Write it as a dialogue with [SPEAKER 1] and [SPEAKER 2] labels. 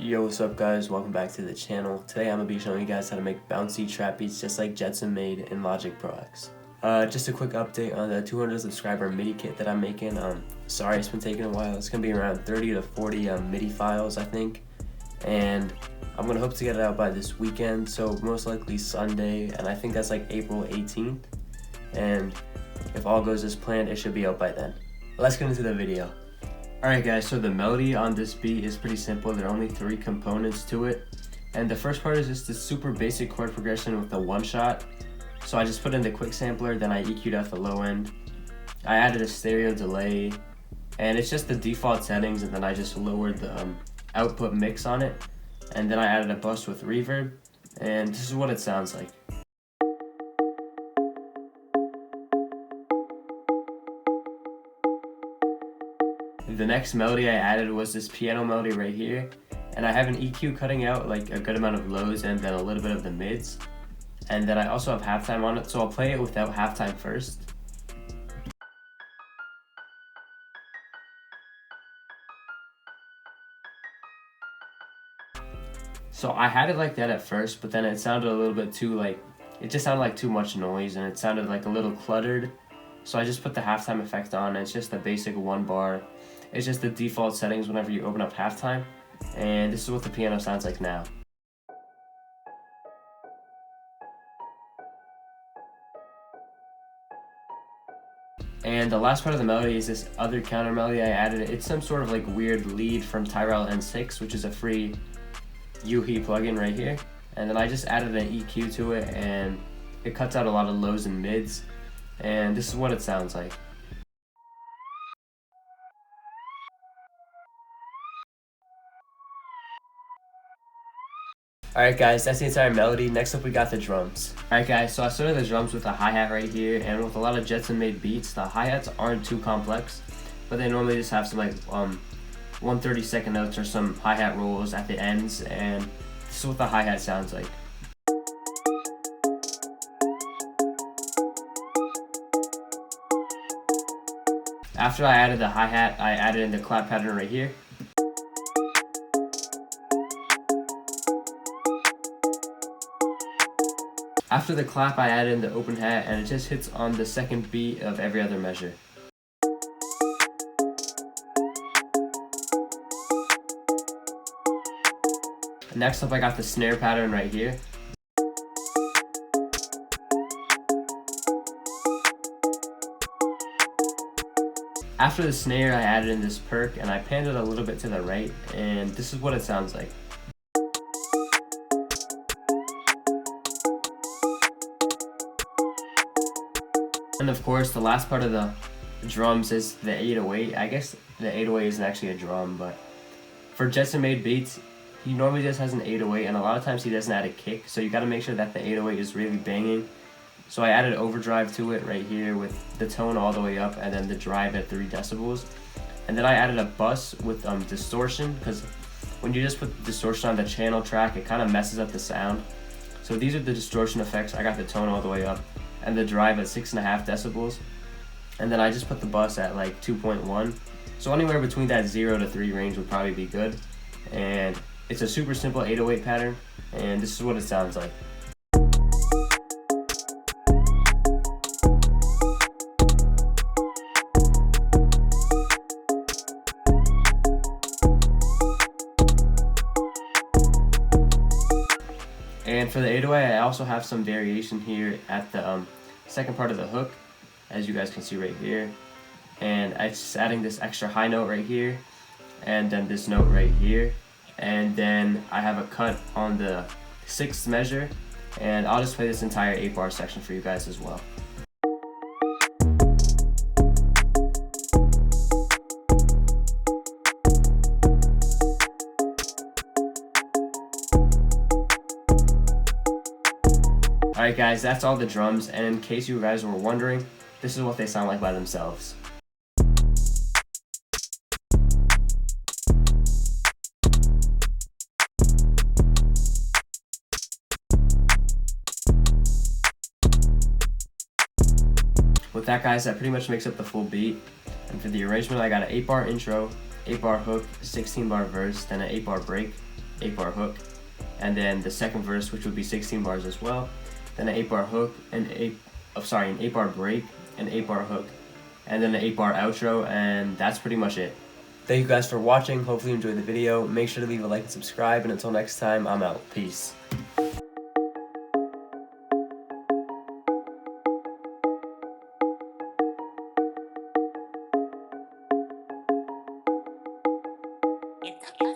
[SPEAKER 1] Yo, what's up guys, welcome back to the channel. Today I'm going to be showing you guys how to make bouncy trap beats just like JetsonMade in Logic Pro X. Just a quick update on the 200 subscriber MIDI kit that I'm making. Sorry it's been taking a while. It's going to be around 30 to 40 MIDI files I think. And I'm going to hope to get it out by this weekend, so most likely Sunday, and I think that's like April 18th. And if all goes as planned, it should be out by then. Let's get into the video. Alright guys, so the melody on this beat is pretty simple. There are only 3 components to it. And the first part is just this super basic chord progression with the one shot. So I just put in the quick sampler, then I EQ'd out the low end. I added a stereo delay, and it's just the default settings, and then I just lowered the output mix on it. And then I added a bus with reverb, and this is what it sounds like. The next melody I added was this piano melody right here, and I have an EQ cutting out like a good amount of lows and then a little bit of the mids, and then I also have halftime on it, so I'll play it without halftime first. So I had it like that at first, but then it sounded a little bit too it just sounded like too much noise, and it sounded like a little cluttered. So I just put the halftime effect on. It's just the basic 1 bar. It's just the default settings whenever you open up halftime. And this is what the piano sounds like now. And the last part of the melody is this other counter melody I added. It's some sort of like weird lead from Tyrell N6, which is a free UHE plugin right here. And then I just added an EQ to it, and it cuts out a lot of lows and mids. And this is what it sounds like. Alright guys, that's the entire melody. Next up we got the drums. Alright guys, so I started the drums with a hi-hat right here, and with a lot of JetsonMade beats, the hi-hats aren't too complex, but they normally just have some 1/32 notes or some hi-hat rolls at the ends, and this is what the hi-hat sounds like. After I added the hi-hat, I added in the clap pattern right here. After the clap, I added in the open hat, and it just hits on the second beat of every other measure. Next up, I got the snare pattern right here. After the snare, I added in this perk, and I panned it a little bit to the right, and this is what it sounds like. And of course, the last part of the drums is the 808. I guess the 808 isn't actually a drum, but for JetsonMade beats, he normally just has an 808, and a lot of times he doesn't add a kick, so you gotta make sure that the 808 is really banging. So I added overdrive to it right here with the tone all the way up, and then the drive at 3 decibels. And then I added a bus with distortion, because when you just put distortion on the channel track, it kind of messes up the sound. So these are the distortion effects. I got the tone all the way up, and the drive at 6.5 decibels. And then I just put the bus at like 2.1. So anywhere between that 0 to 3 range would probably be good. And it's a super simple 808 pattern, and this is what it sounds like. And for the 808, I also have some variation here at the second part of the hook, as you guys can see right here. And I'm just adding this extra high note right here, and then this note right here. And then I have a cut on the 6th measure, and I'll just play this entire 8-bar section for you guys as well. Alright guys, that's all the drums, and in case you guys were wondering, this is what they sound like by themselves. With that guys, that pretty much makes up the full beat. And for the arrangement, I got an 8-bar intro, 8-bar hook, 16-bar verse, then an 8-bar break. 8-bar hook, and then the second verse, which would be 16 bars as well, then an 8-bar hook, an 8-bar break, an 8-bar hook, and then an 8-bar outro, and that's pretty much it. Thank you guys for watching. Hopefully you enjoyed the video. Make sure to leave a like and subscribe, and until next time, I'm out. Peace.
[SPEAKER 2] It's okay.